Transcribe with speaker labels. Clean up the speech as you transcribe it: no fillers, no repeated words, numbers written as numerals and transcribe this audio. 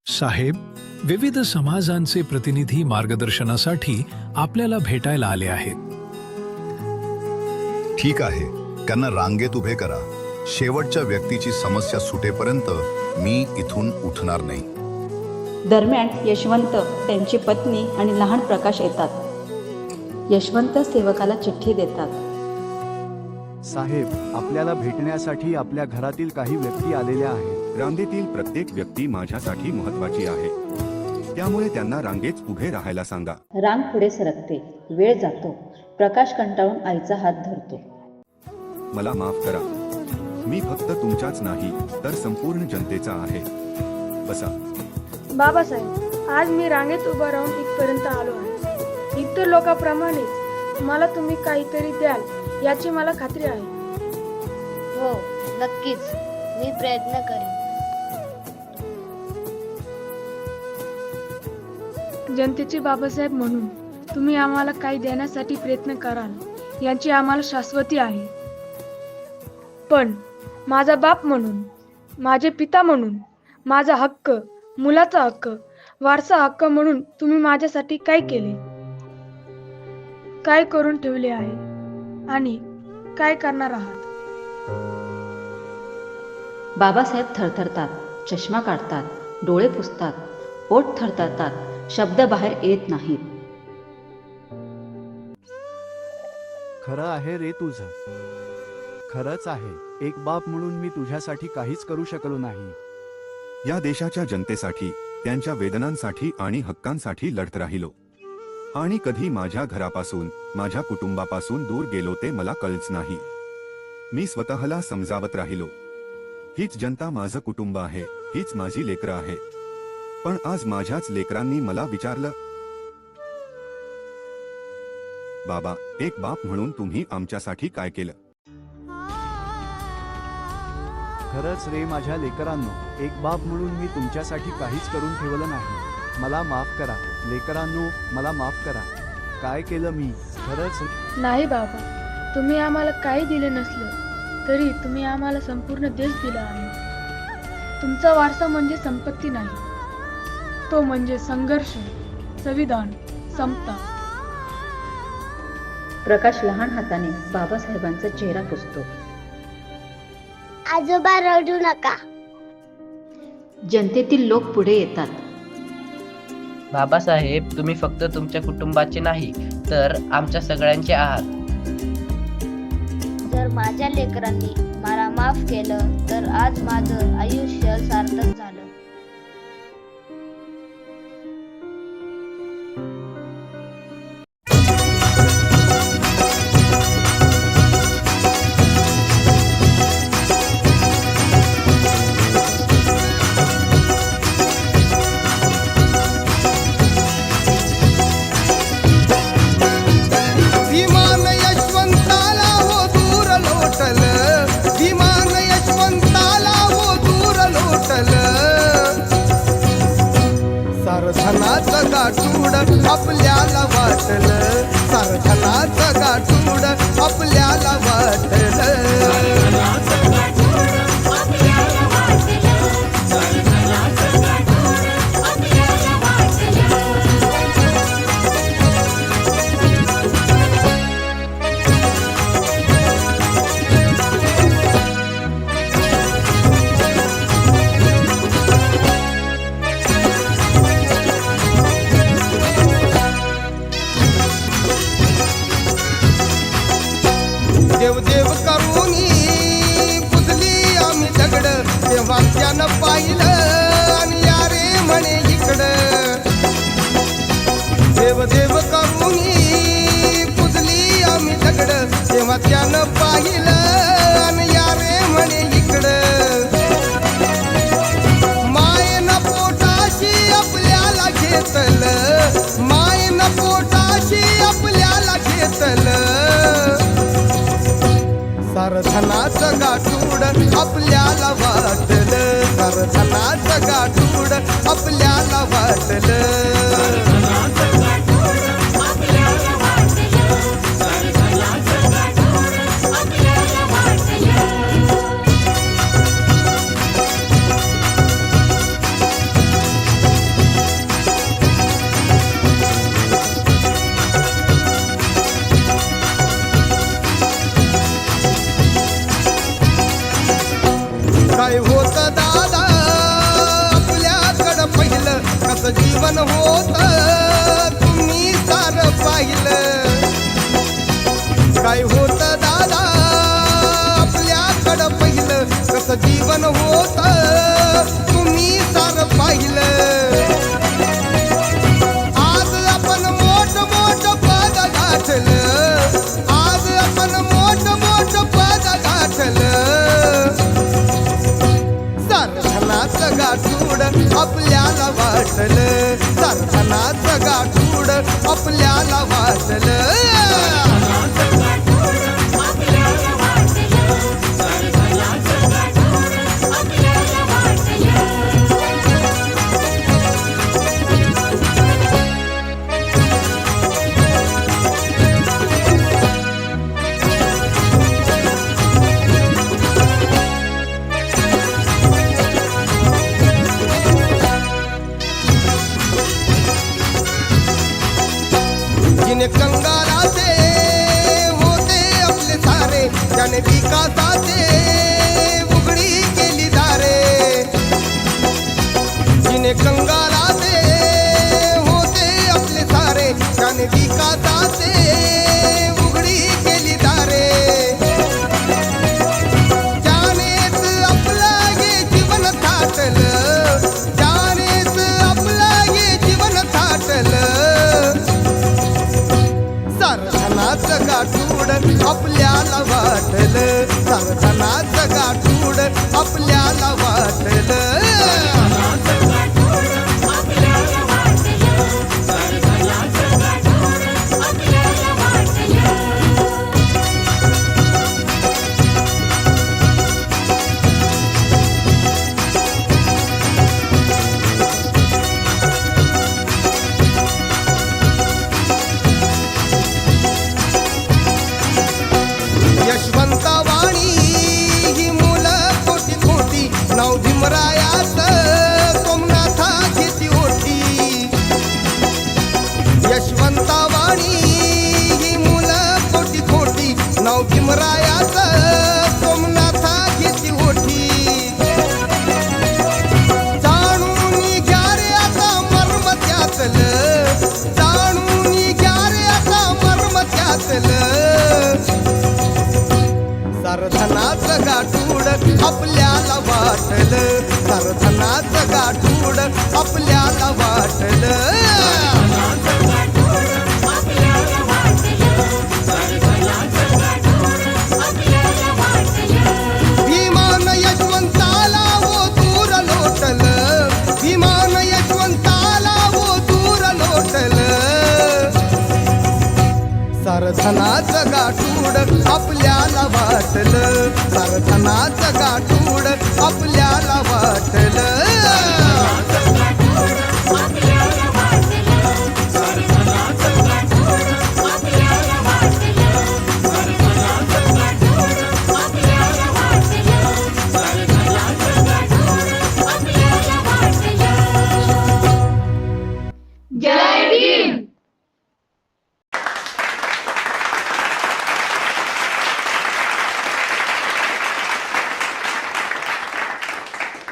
Speaker 1: साहेब, विविध समाजांचे प्रतिनिधी मार्गदर्शनासाठी आपल्याला भेटायला आले आहेत.
Speaker 2: ठीक आहे, त्यांना रांगेत उभे करा. शेवटच्या व्यक्तीची समस्या सुटेपर्यंत मी इथून उठणार नाही.
Speaker 3: दरम्यान यशवंत, त्यांची पत्नी आणि लहान प्रकाश येतात. यशवंत सेवकाला चिठ्ठी देतात.
Speaker 4: साहेब, आपल्याला भेटण्यासाठी आपल्या घरातील काही व्यक्ती आलेल्या आहेत.
Speaker 5: रांगेतील प्रत्येक व्यक्ती माझ्यासाठी महत्वाची आहे, त्यामुळे त्यांना रांगेत उभे राहायला सांगा.
Speaker 3: रांग पुढे सरकते. वेळ जातो. प्रकाश कंटाळून आईचा हात धरतो.
Speaker 5: मला माफ करा. मी फक्त तुमच्याच नाही तर संपूर्ण जनतेचा आहे. बसा.
Speaker 6: बाबासाहेब, आज मी रांगेत उभं राहून इथपर्यंत आलो आहे. इतर लोकांप्रमाणेच मला तुम्ही काहीतरी द्याल याची मला खात्री आहे.
Speaker 7: हो, नक्कीच. मी प्रयत्न करेन.
Speaker 6: जनतेचे बाबासाहेब म्हणून तुम्ही आम्हाला काही देण्यासाठी प्रयत्न कराल याची आम्हाला शाश्वती आहे. पण माझा बाप म्हणून, माझे पिता म्हणून, माझा हक्क, मुलाचा हक्क, वारसा हक्क म्हणून तुम्ही माझ्यासाठी काय केले, काय करून ठेवले आहे आणि काय करणार आहात?
Speaker 3: बाबासाहेब थरथरतात. चष्मा काढतात. डोळे पुसतात. ओठ थरथरतात. शब्द बाहेर येत नाहीत.
Speaker 4: खरं आहे रे तुझं. खरंच आहे. एक बाप म्हणून मी तुझ्यासाठी काहीच करू शकलो नाही.
Speaker 5: या देशाच्या जनतेसाठी, त्यांच्या वेदनांसाठी आणि हक्कांसाठी लढत राहिलो. आणि कधी माझ्या घरापासून, माझ्या कुटुंबापासून दूर गेलो ते मला कळच नाही. मी स्वतःला समजावत राहिलो, हीच जनता माझं कुटुंब आहे, हीच माझी लेकरं आहे. पण आज माझ्याच लेकरांनी मला विचारलं, बाबा, एक बाप म्हणून तुम्ही आमच्यासाठी काय केलं?
Speaker 4: खरंच रे माझ्या लेकरांनो, एक बाप म्हणून मी तुमच्यासाठी काहीच करून ठेवलं नाही. मला माफ करा लेकरांनो, मला माफ करा. काय केलं मी? खरंच
Speaker 6: नाही बाबा, तुम्ही आम्हाला काही दिले नसले तरी तुम्ही आम्हाला संपूर्ण देश दिला आहे. तुमचा वारसा म्हणजे संपत्ती नाही, तो म्हणजे संघर्ष, संविधान, समता.
Speaker 3: प्रकाश लहान हाताने बाबासाहेबांचा चेहरा पुसतो.
Speaker 7: आजोबा, रडू नका.
Speaker 3: जनतेतील लोक पुढे येतात.
Speaker 8: बाबासाहेब, तुम्ही फक्त तुमच्या कुटुंबाचे नाही तर आमच्या सगळ्यांचे आहात.
Speaker 7: जर माझ्या लेकरांनी मला माफ केलं तर आज माझं आयुष्य सार्थक झालं.
Speaker 9: विमान यशवंताला हो दूर लोटल, विमान यशवंताला हो दूर लोटल. सारधनाचं गाठूड आपल्याला वाटल, सारधनाचं गाठूड आपल्याला वाटल. देव देव करूनी पुजली आम्ही दगड, तेव्हा त्यानं पाहिलं आणि यारे म्हणे इकडं. देव देव करूनी पुजली आम्ही दगड, तेव्हा त्यानं पाहिलं आणि यारे म्हणे इकडं. मायेनं पोटाशी आपल्याला घेतलं, मायेनं पोटाशी आपल्याला घेतलं. सारधनाचं गाठूड आपल्याला वाटलं, सारधनाचं गाठूड आपल्याला वाटलं. कसं जीवन होत तुम्ही सार पाहिलं काय होत दादा आपल्याकडं पहिलं कसं जीवन होत तुम्ही सार पाहिलं आज आपण मोठ मोठ पद गाठलं आज आपण मोठ मोठ पद गाठलं सारखनाचं गाठूड आपल्याला वाटलं सारखनाचं गाठूड आपल्याला वाटलं जिने कंगालाचे होते आपले सारे त्याने विकासाचे उघडी केली दारे जिने कंगालाचे होते आपले सारे त्याने विकासाचे उघडी केली दारे त्यानेच आपलं हे जीवन थाटलं त्यानेच आपलं हे जीवन थाटलं सारखनाचं गाठूड आपल्याला वाटलं सारखनाचं गाठूड आपल्याला वाटलं यशवंतवाणी ही मुलं कोटी कोटी नाव भीमरायाचं सोमनाथाची ओटी यशवंतवाणी ही मुलं कोटी कोटी नाव भीमरायाचं सोमनाथाची ओटी जाणून घ्या रे आता मर्म त्यातलं जाणून घ्या रे आता मर्म त्यातलं सारधनाचं गाठूड आपल्याला वाटलं सारधनाचं गाठूड आपल्याला वाटलं विमान यशवंताला वो दूर लोटलं विमान यशवंताला वो दूर लोटलं सारधनाचं गाठूड आपल्याला वाटलं सारधनाचं गाठूड